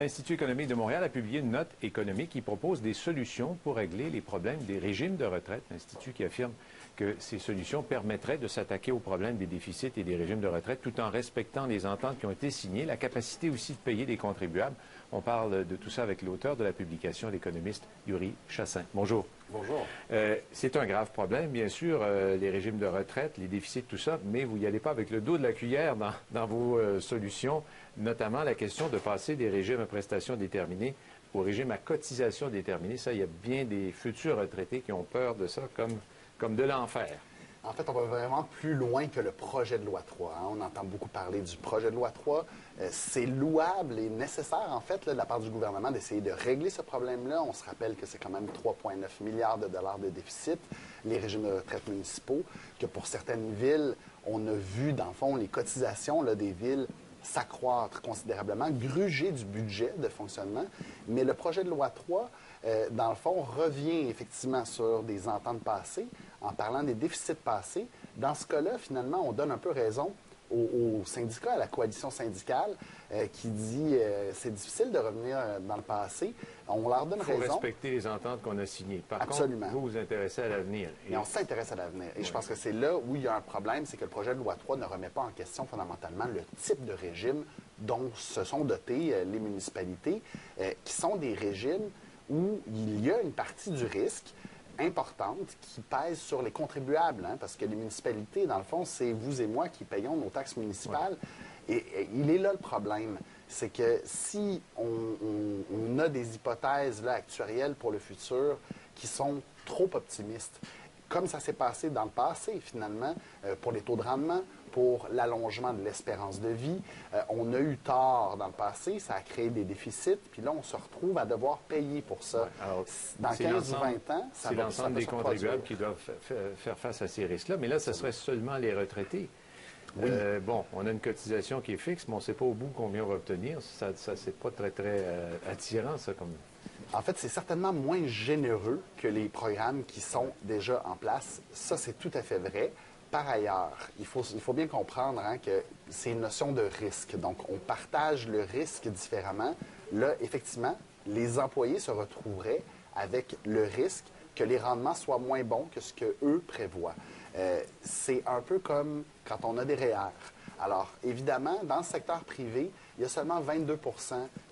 L'Institut économique de Montréal a publié une note économique qui propose des solutions pour régler les problèmes des régimes de retraite. L'Institut qui affirme que ces solutions permettraient de s'attaquer aux problèmes des déficits et des régimes de retraite tout en respectant les ententes qui ont été signées, la capacité aussi de payer des contribuables. On parle de tout ça avec l'auteur de la publication, l'économiste Yuri Chassin. Bonjour. Bonjour. C'est un grave problème, bien sûr, les régimes de retraite, les déficits, tout ça, mais vous n'y allez pas avec le dos de la cuillère dans vos solutions, notamment la question de passer des régimes à prestations déterminées au régime à cotisation déterminée. Ça, il y a bien des futurs retraités qui ont peur de ça comme de l'enfer. En fait, on va vraiment plus loin que le projet de loi 3. Hein. On entend beaucoup parler du projet de loi 3. C'est louable et nécessaire, en fait, là, de la part du gouvernement d'essayer de régler ce problème-là. On se rappelle que c'est quand même 3,9 milliards de dollars de déficit, les régimes de retraite municipaux, que pour certaines villes, on a vu, dans le fond, les cotisations là, des villes s'accroître considérablement, gruger du budget de fonctionnement. Mais le projet de loi 3, dans le fond, revient effectivement sur des ententes passées en parlant des déficits passés. Dans ce cas-là, finalement, on donne un peu raison aux syndicats, à la coalition syndicale, qui dit c'est difficile de revenir dans le passé. On leur donne raison. Il faut respecter les ententes qu'on a signées. Par Absolument. contre, vous vous intéressez à l'avenir. Et on s'intéresse à l'avenir. Et je pense que c'est là où il y a un problème, c'est que le projet de loi 3 ne remet pas en question fondamentalement le type de régime dont se sont dotées les municipalités, qui sont des régimes où il y a une partie du risque importante qui pèse sur les contribuables, hein, parce que les municipalités, dans le fond, c'est vous et moi qui payons nos taxes municipales. Ouais. Et il est là le problème. C'est que si on a des hypothèses là, actuarielles pour le futur qui sont trop optimistes, comme ça s'est passé dans le passé, finalement, pour les taux de rendement, pour l'allongement de l'espérance de vie. On a eu tort dans le passé, ça a créé des déficits, puis là, on se retrouve à devoir payer pour ça. Ouais, alors, dans 15 ou 20 ans, c'est l'ensemble des contribuables qui doivent faire face à ces risques-là. Mais là, ce serait seulement les retraités. Oui. Bon, on a une cotisation qui est fixe, mais on ne sait pas au bout combien on va obtenir. Ça c'est pas très, très attirant, ça, comme... En fait, c'est certainement moins généreux que les programmes qui sont déjà en place. Ça, c'est tout à fait vrai. Par ailleurs, il faut bien comprendre hein, que c'est une notion de risque. Donc, on partage le risque différemment. Là, effectivement, les employés se retrouveraient avec le risque que les rendements soient moins bons que ce qu'eux prévoient. C'est un peu comme quand on a des REER. Alors, évidemment, dans le secteur privé, il y a seulement 22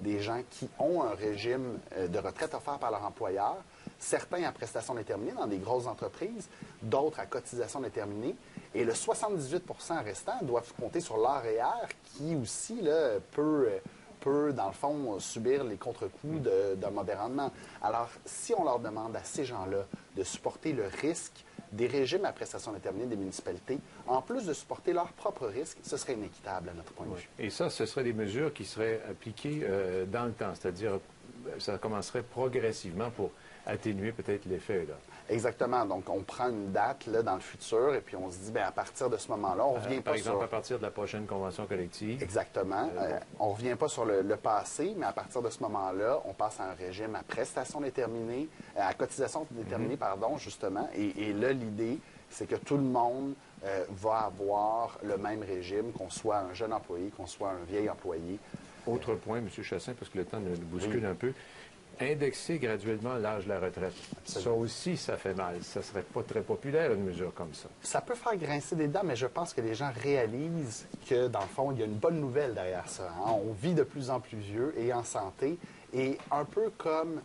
des gens qui ont un régime de retraite offert par leur employeur. Certains à prestation déterminée dans des grosses entreprises, d'autres à cotisation déterminée. Et le 78 restant doivent compter sur leur REER qui aussi là, peut, dans le fond, subir les contre-coups d'un mauvais rendement. Alors, si on leur demande à ces gens-là de supporter le risque des régimes à prestations déterminées des municipalités, en plus de supporter leurs propres risques, ce serait inéquitable à notre point de vue. Et ça, ce seraient des mesures qui seraient appliquées dans le temps, c'est-à-dire ça commencerait progressivement pour atténuer peut-être l'effet, là. Exactement. Donc, on prend une date là, dans le futur et puis on se dit, bien, à partir de ce moment-là, on revient par exemple, à partir de la prochaine convention collective. Exactement. On ne revient pas sur le passé, mais à partir de ce moment-là, on passe à un régime à prestation déterminée, à cotisation déterminée, pardon, justement. Et là, l'idée, c'est que tout le monde va avoir le même régime, qu'on soit un jeune employé, qu'on soit un vieil employé. Autre point, M. Chassin, parce que le temps nous bouscule un peu. Indexer graduellement l'âge de la retraite. Absolument. Ça aussi, ça fait mal. Ça ne serait pas très populaire, une mesure comme ça. Ça peut faire grincer des dents, mais je pense que les gens réalisent que, dans le fond, il y a une bonne nouvelle derrière ça. Hein? On vit de plus en plus vieux et en santé. Et un peu comme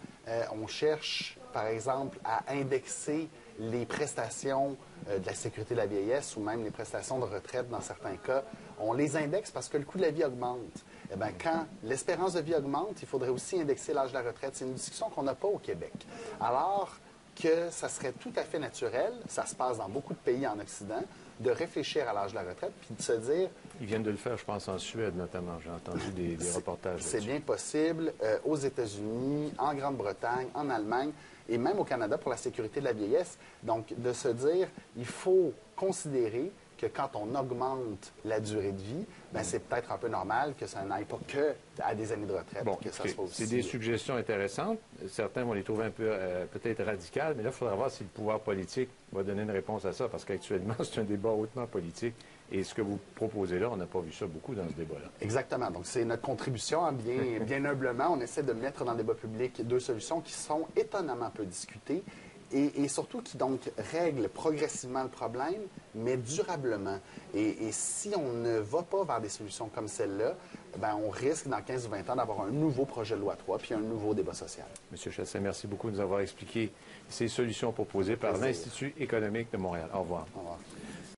on cherche, par exemple, à indexer les prestations de la sécurité de la vieillesse ou même les prestations de retraite dans certains cas, on les indexe parce que le coût de la vie augmente. Eh bien, quand l'espérance de vie augmente, il faudrait aussi indexer l'âge de la retraite. C'est une discussion qu'on n'a pas au Québec. Alors que ça serait tout à fait naturel, ça se passe dans beaucoup de pays en Occident, de réfléchir à l'âge de la retraite puis de se dire... Ils viennent de le faire, je pense, en Suède notamment. J'ai entendu des reportages là-dessus. C'est bien possible. Aux États-Unis, en Grande-Bretagne, en Allemagne et même au Canada pour la sécurité de la vieillesse. Donc, de se dire, il faut considérer que quand on augmente la durée de vie, ben, c'est peut-être un peu normal que ça n'aille pas que à des années de retraite. Bon, que ça soit aussi... c'est des suggestions intéressantes. Certains vont les trouver un peu peut-être radicales, mais là, il faudra voir si le pouvoir politique va donner une réponse à ça, parce qu'actuellement, c'est un débat hautement politique. Et ce que vous proposez là, on n'a pas vu ça beaucoup dans ce débat-là. Exactement. Donc, c'est notre contribution. Hein, bien humblement, on essaie de mettre dans le débat public deux solutions qui sont étonnamment peu discutées et surtout qui, donc, règlent progressivement le problème, mais durablement. Et si on ne va pas vers des solutions comme celle-là, ben, on risque, dans 15 ou 20 ans, d'avoir un nouveau projet de loi 3 puis un nouveau débat social. Monsieur Chassin, merci beaucoup de nous avoir expliqué ces solutions proposées par l'Institut économique de Montréal. Au revoir. Au revoir.